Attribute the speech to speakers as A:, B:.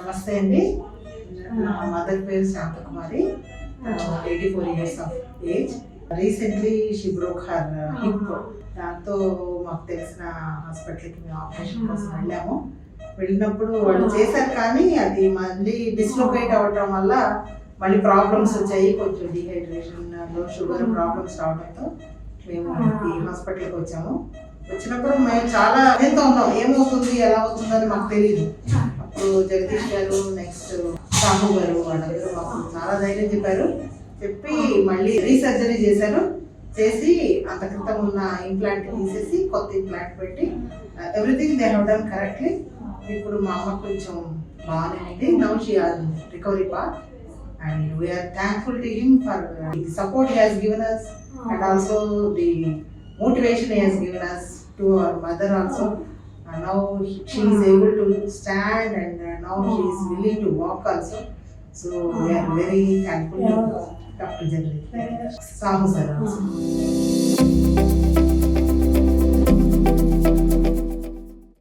A: నమస్తే అండి. నా మదర్ పేరు Shantakumari, 84 years of age. Recently she broke her hip. దాంతో మాకు తెలిసిన హాస్పిటల్కి మేము ఆపరేషన్ కోసం వెళ్ళినప్పుడు వాళ్ళు చేశారు, కానీ అది మళ్ళీ డిస్లొకేట్ అవ్వటం వల్ల మళ్ళీ ప్రాబ్లమ్స్ వచ్చాయి. కొంచెం డిహైడ్రేషన్, షుగర్ ప్రాబ్లమ్స్ రావడంతో మేము ఈ హాస్పిటల్కి వచ్చినప్పుడు మేము చాలా ఎంతో ఉన్నాం, ఏమవుతుంది ఎలా అవుతుందని మాకు తెలియదు. అప్పుడు జగదీష్ గారు, నెక్స్ట్ సాహు గారు, వాళ్ళందరూ మాకు చాలా ధైర్యం చెప్పి మళ్ళీ రీసర్జరీ చేసి అంత క్రితం ఉన్న ఇంప్లాంట్ తీసేసి కొత్త ఇంప్లాంట్ పెట్టి everything they have done correctly. ఇప్పుడు మా అమ్మ కొంచెం బాగానే ఉంది. Now she or recovery part and we are thankful to him for the support he has given us and also the motivation he has given us to our mother also. And now she is able to stand and now she is willing to walk also. So we are very thankful to Dr. Jagadish. Sahu sir also.